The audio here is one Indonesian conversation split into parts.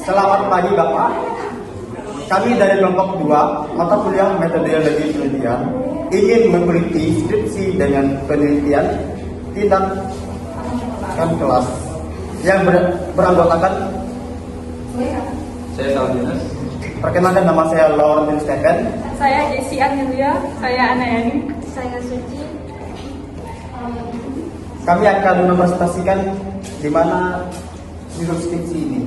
Selamat pagi Bapak. Kami dari kelompok 2 mata kuliah metodologi penelitian ingin mengikuti skripsi dengan penelitian tindakan kelas yang beranggotakan Saya Saldinas. perkenalkan, nama saya Lauren Stephen. Saya Jessi Amelia, saya Anayani. Saya Suci. Kami akan mempresentasikan di mana judul skripsi ini.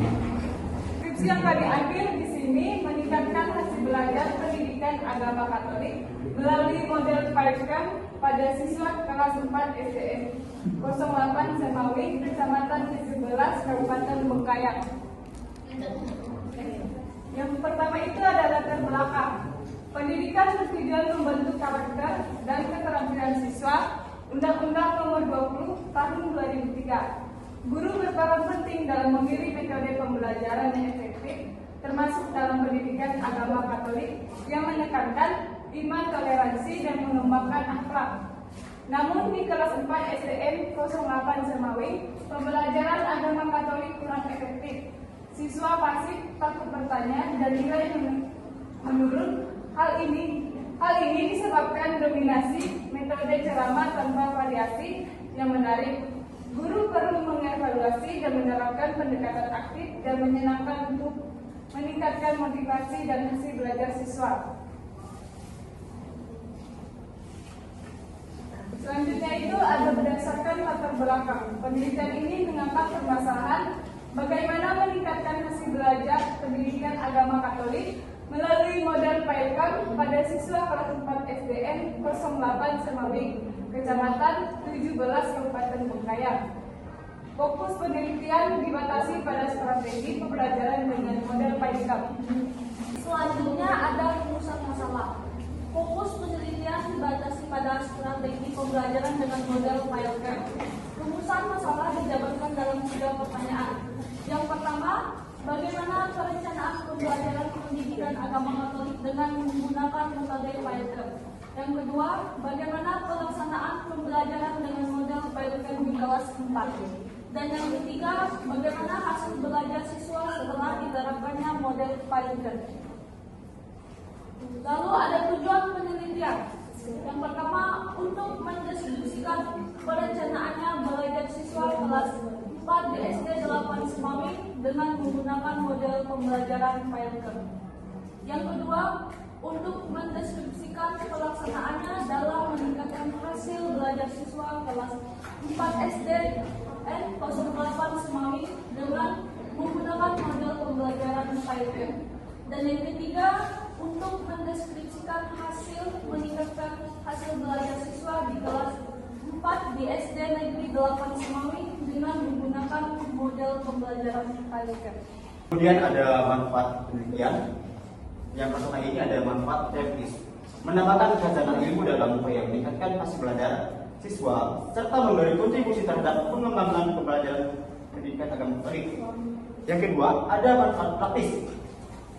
Skripsi yang kami ambil di sini meningkatkan hasil belajar pendidikan agama Katolik melalui model PAIKM pada siswa kelas 4 SDN 08 Semawi, Kecamatan 11, Kabupaten Bengkayang. Yang pertama itu adalah latar belakang. Pendidikan bertujuan membentuk karakter dan keterampilan siswa. Undang-Undang Nomor 20 Tahun 2003. Guru berperan penting dalam memilih metode pembelajaran yang efektif, termasuk dalam pendidikan agama Katolik yang menekankan iman, toleransi, dan mengembangkan akhlak. Namun di kelas 4 SDN 08 Semawi, pembelajaran agama Katolik kurang efektif. Siswa pasif, takut bertanya, dan nilai menurun. Hal ini disebabkan dominasi metode ceramah tanpa variasi yang menarik. Guru perlu mengevaluasi dan menerapkan pendekatan aktif dan menyenangkan untuk meningkatkan motivasi dan hasil belajar siswa. Selanjutnya itu ada berdasarkan latar belakang. Penelitian ini mengangkat permasalahan bagaimana meningkatkan hasil belajar pendidikan agama Katolik melalui model PAIKM pada siswa kelas 4 SDN 08 Semawi, Kecamatan 17, Kabupaten Bengkayang. Fokus penelitian dibatasi pada strategi pembelajaran dengan model PAIKM. Selanjutnya ada rumusan masalah. Fokus penelitian dibatasi pada strategi pembelajaran dengan model PAIKM. Rumusan masalah dijabarkan dalam 3 pertanyaan. Yang pertama, bagaimana perencanaan pembelajaran pendidikan agama Katolik dengan menggunakan metode PAIKM? Yang kedua, bagaimana pelaksanaan pembelajaran dengan model PAIKM di kelas 4? Dan yang ketiga, bagaimana hasil belajar siswa setelah diterapkannya model PAIKM? Lalu ada tujuan penelitian. Yang pertama, untuk mendeskripsikan perencanaannya belajar siswa kelas 4 di SD 8 Semawi dengan menggunakan model pembelajaran PAIKM. Yang kedua, untuk mendeskripsikan pelaksanaannya dalam meningkatkan hasil belajar siswa kelas 4 SD N 08 Semawi dengan menggunakan model pembelajaran PAIKM. Dan yang ketiga, untuk mendeskripsikan hasil meningkatkan hasil belajar siswa di kelas 4 di SD Negeri 8 Semawi dengan menggunakan model pembelajaran PAIKM. Kemudian ada manfaat penelitian. Yang pertama ini ada manfaat teoritis, menambahkan khazanah ilmu dalam upaya meningkatkan hasil belajar siswa serta memberi kontribusi terhadap pengembangan pembelajaran pendidikan agama Katolik. Yang kedua, ada manfaat praktis.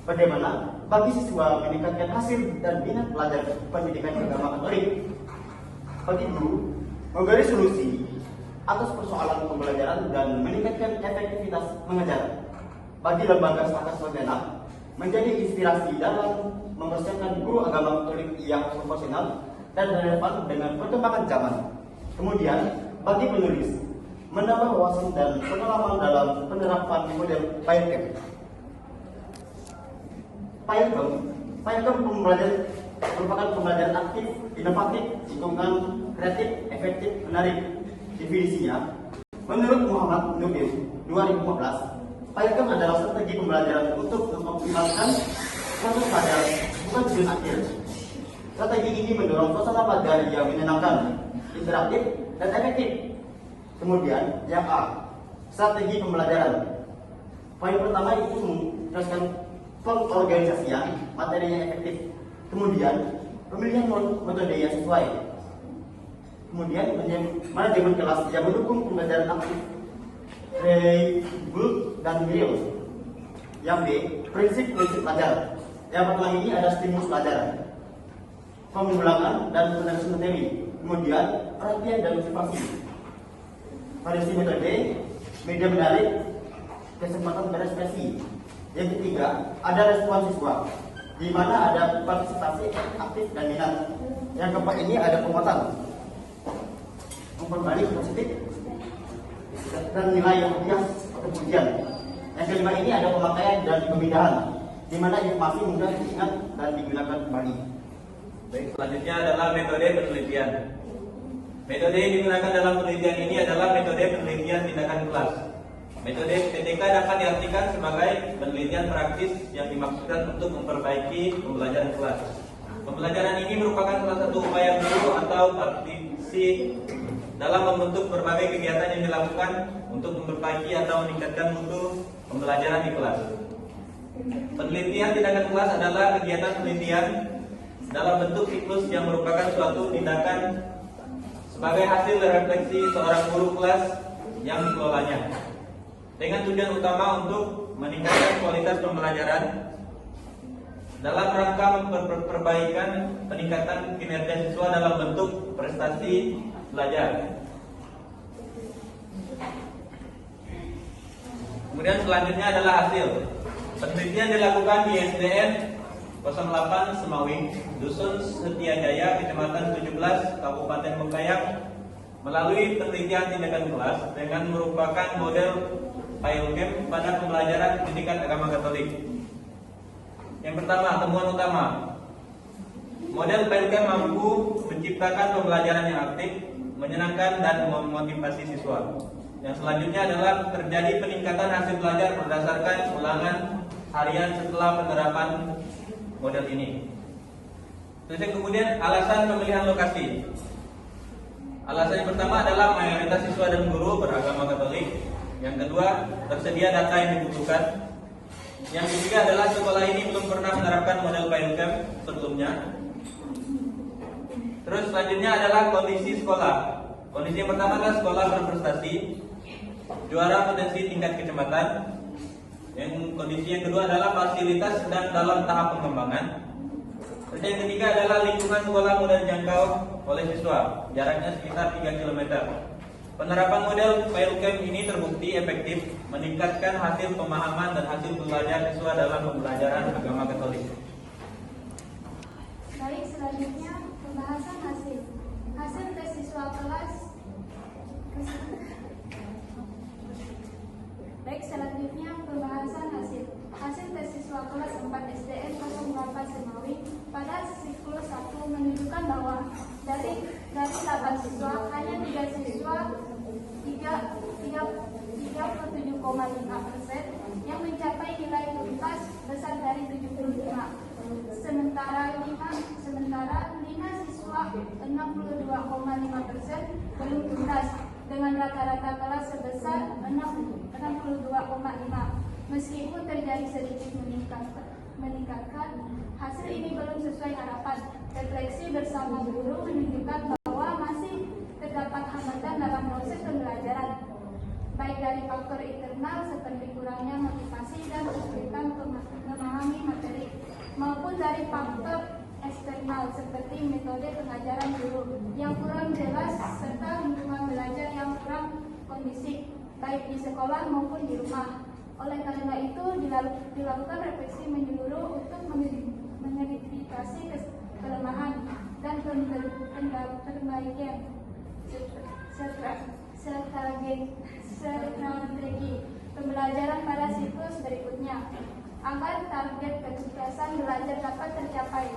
Bagaimana bagi siswa meningkatkan hasil dan minat belajar pendidikan agama Katolik. Bagi guru, memberi solusi atas persoalan pembelajaran dan meningkatkan efektivitas mengajar. Bagi lembaga status segenap, menjadi inspirasi dalam mempersiapkan guru agama Katolik yang profesional dan relevan dengan perkembangan zaman. Kemudian, bagi penulis, menambah wawasan dan pengalaman dalam penerapan model PAIKM. PAIKM merupakan pembelajaran aktif, inovatif, lingkungan kreatif, efektif, menarik. Definisinya, menurut Muhammad Nubir 2015, PAIKM adalah strategi pembelajaran untuk mengoptimalkan proses belajar, bukan tujuan akhir. Strategi ini mendorong suasana belajar yang menyenangkan, interaktif, dan efektif. Kemudian, yang A, strategi pembelajaran. Poin pertama itu menjelaskan pengorganisasian materi yang efektif. Kemudian, pemilihan metode yang sesuai. Kemudian, manajemen kelas yang mendukung pembelajaran aktif, good dan real. Yang B, prinsip-prinsip belajar. Yang pertama ini ada stimulus belajar, pengulangan dan penerusan materi. Kemudian, perhatian dan motivasi. Variasi metode, media menarik, kesempatan berekspresi. Yang ketiga, ada respon siswa, di mana ada partisipasi aktif dan minat. Yang keempat ini ada penguatan, memperbalik positif dan nilai yang bias atau pujian. Yang kelima ini ada pemakaian dan pemindahan, di mana informasi mudah diingat dan digunakan kembali. Baik, selanjutnya adalah metode penelitian. Metode yang digunakan dalam penelitian ini adalah metode penelitian tindakan kelas. Metode PTK dapat diartikan sebagai penelitian praktis yang dimaksudkan untuk memperbaiki pembelajaran kelas. Pembelajaran ini merupakan salah satu upaya guru atau praktisi dalam membentuk berbagai kegiatan yang dilakukan untuk memperbaiki atau meningkatkan mutu pembelajaran di kelas. Penelitian tindakan kelas adalah kegiatan penelitian dalam bentuk siklus yang merupakan suatu tindakan sebagai hasil refleksi seorang guru kelas yang mengelolanya, dengan tujuan utama untuk meningkatkan kualitas pembelajaran dalam rangka memperbaikan peningkatan kinerja siswa dalam bentuk prestasi belajar. Kemudian selanjutnya adalah hasil. Penelitian dilakukan di SDN 08 Semawi, Dusun Setiajaya, Kecamatan 17, Kabupaten Bengkayang, melalui penelitian tindakan kelas dengan merupakan model PILCAM pada pembelajaran pendidikan agama Katolik. Yang pertama, temuan utama. Model PILCAM mampu menciptakan pembelajaran yang aktif, menyenangkan dan memotivasi siswa. Yang selanjutnya adalah terjadi peningkatan hasil belajar berdasarkan ulangan harian setelah penerapan model ini. Terus yang kemudian alasan pemilihan lokasi. Alasan yang pertama adalah mayoritas siswa dan guru beragama Katolik. Yang kedua, tersedia data yang dibutuhkan. Yang ketiga adalah sekolah ini belum pernah menerapkan model PILCAM sebelumnya. Terus selanjutnya adalah kondisi sekolah. Kondisi yang pertama adalah sekolah berprestasi, juara potensi tingkat kecamatan. Yang kondisi yang kedua adalah fasilitas sedang dalam tahap pengembangan. Terus yang ketiga adalah lingkungan sekolah mudah dijangkau oleh siswa, jaraknya sekitar 3 km. Penerapan model PILCAM ini terbukti efektif meningkatkan hasil pemahaman dan hasil belajar siswa dalam pembelajaran agama Katolik. Baik, selanjutnya pembahasan hasil. Hasil tes siswa kelas. Baik, selanjutnya pembahasan hasil. Hasil tes siswa kelas 4 SDN 08 Semawi pada siklus 1 menunjukkan bahwa dari 8 siswa hanya 3 siswa 37,5% yang mencapai nilai tuntas besar dari 75. Sementara 5 siswa 62,5% belum tuntas dengan rata-rata kelas sebesar 62,5. Meskipun terjadi sedikit meningkatkan, hasil ini belum sesuai harapan. Refleksi bersama guru menunjukkan bahwa masih terdapat hambatan dalam proses pembelajaran, baik dari faktor internal seperti kurangnya motivasi dan kesulitan memahami materi, maupun dari faktor eksternal seperti metode pengajaran guru yang kurang jelas serta lingkungan belajar yang kurang kondusif, baik di sekolah maupun di rumah. Oleh karena itu, dilakukan refleksi menyeluruh untuk mengidentifikasi kelemahan dan perbaikan strategi pembelajaran pada siklus berikutnya agar target kesuksesan belajar dapat tercapai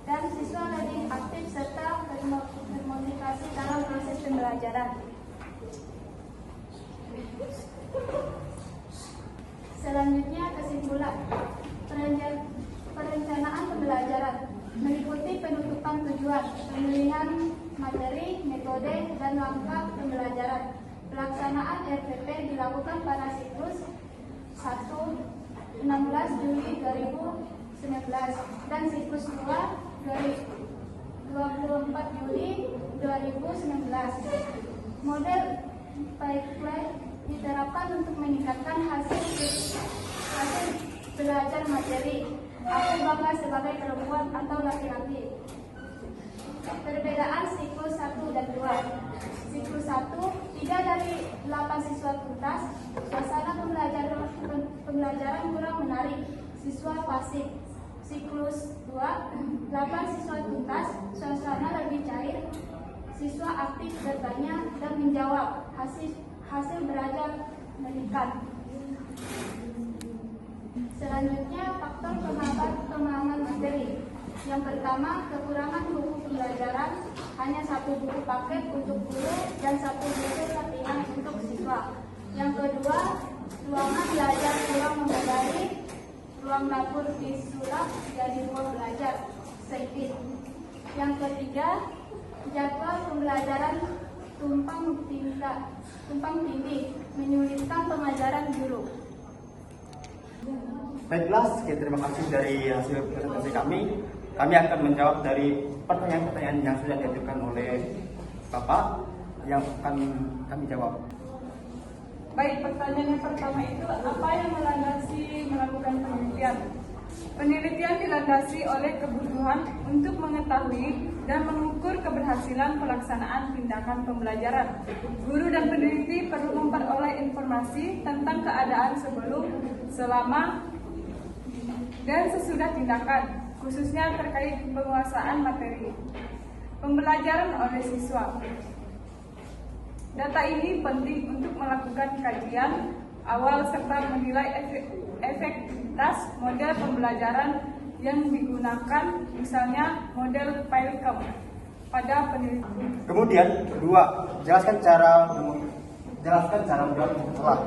dan siswa lebih aktif serta termotivasi dalam proses pembelajaran. Selanjutnya kesimpulan. Perencanaan pembelajaran meliputi penutupan tujuan, pemilihan materi, metode, dan langkah pembelajaran. Pelaksanaan RPP dilakukan pada siklus 1 16 Juli 2019 dan siklus 2 24 Juli 2019. Model pipeline diterapkan untuk meningkatkan hasil belajar materi. Aku bangga sebagai perempuan atau laki-laki. Perbedaan siklus 1 dan 2. Siklus 1 3 dari 8 siswa tuntas, suasana pembelajaran kurang menarik, siswa pasif. Siklus 2, 8 siswa tuntas, suasana lebih cair, siswa aktif bertanya dan menjawab, hasil belajar meningkat. Selanjutnya, faktor pemahaman materi. Yang pertama, kekurangan buku pembelajaran, hanya 1 buku paket untuk guru dan 1 buku latihan untuk siswa. Yang kedua, ruangan belajar kurang memadai, ruang dapur disulap jadi ruang belajar sempit. Yang ketiga, jadwal pembelajaran tumpang tindih, menyulitkan pengajaran guru. Baiklah, sekian terima kasih dari hasil presentasi kami. Kami akan menjawab dari pertanyaan-pertanyaan yang sudah diajukan oleh Bapak yang akan kami jawab. Baik, pertanyaan yang pertama itu apa yang melandasi melakukan penelitian? Penelitian dilandasi oleh kebutuhan untuk mengetahui dan mengukur keberhasilan pelaksanaan tindakan pembelajaran. Guru dan peneliti perlu memperoleh informasi tentang keadaan sebelum, selama, dan sesudah tindakan, khususnya terkait penguasaan materi pembelajaran oleh siswa. Data ini penting untuk melakukan kajian awal serta menilai efektivitas model pembelajaran yang digunakan, misalnya model Pilcom pada penelitian. Kemudian kedua, jelaskan cara menjawab masalah.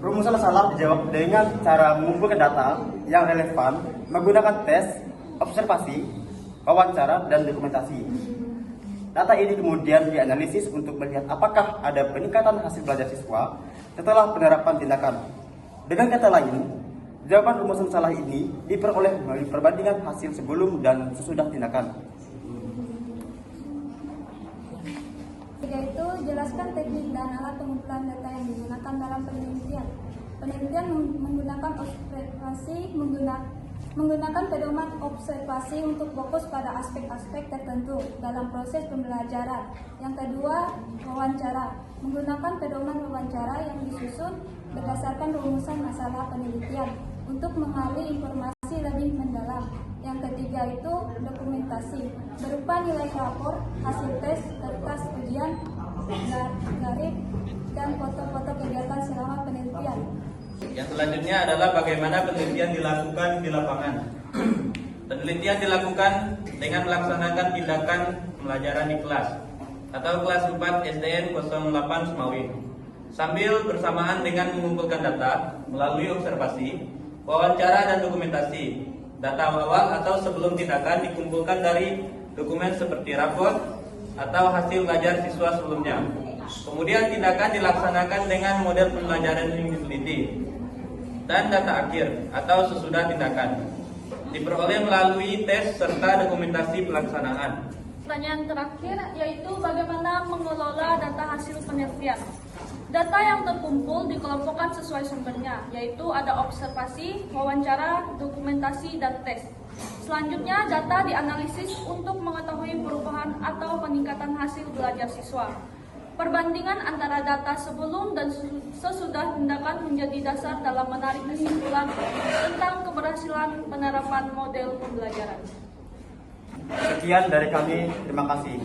Rumusan masalah dijawab dengan cara mengumpulkan data yang relevan menggunakan tes, observasi, wawancara, dan dokumentasi. Data ini kemudian dianalisis untuk melihat apakah ada peningkatan hasil belajar siswa setelah penerapan tindakan. Dengan kata lain, jawaban rumusan masalah ini diperoleh melalui perbandingan hasil sebelum dan sesudah tindakan. Yaitu jelaskan teknik dan alat pengumpulan data yang digunakan dalam penelitian. Penelitian menggunakan menggunakan pedoman observasi untuk fokus pada aspek-aspek tertentu dalam proses pembelajaran. Yang kedua, wawancara. Menggunakan pedoman wawancara yang disusun berdasarkan rumusan masalah penelitian untuk mengali informasi lebih mendalam. Yang ketiga itu dokumentasi, berupa nilai rapor, hasil tes, kertas ujian, grafik, dan foto-foto kegiatan selama penelitian. Yang selanjutnya adalah bagaimana penelitian dilakukan di lapangan. Penelitian dilakukan dengan melaksanakan tindakan pembelajaran di kelas atau kelas 4 SDN 08 Sumawi, sambil bersamaan dengan mengumpulkan data melalui observasi, wawancara, dan dokumentasi. Data awal atau sebelum tindakan dikumpulkan dari dokumen seperti rapor atau hasil belajar siswa sebelumnya. Kemudian tindakan dilaksanakan dengan model pembelajaran yang diteliti. Dan data akhir atau sesudah tindakan diperoleh melalui tes serta dokumentasi pelaksanaan. Pertanyaan terakhir yaitu bagaimana mengelola data hasil penelitian. Data yang terkumpul dikelompokkan sesuai sumbernya, yaitu ada observasi, wawancara, dokumentasi, dan tes. Selanjutnya, data dianalisis untuk mengetahui perubahan atau peningkatan hasil belajar siswa. Perbandingan antara data sebelum dan sesudah tindakan menjadi dasar dalam menarik kesimpulan tentang keberhasilan penerapan model pembelajaran. Sekian dari kami, terima kasih.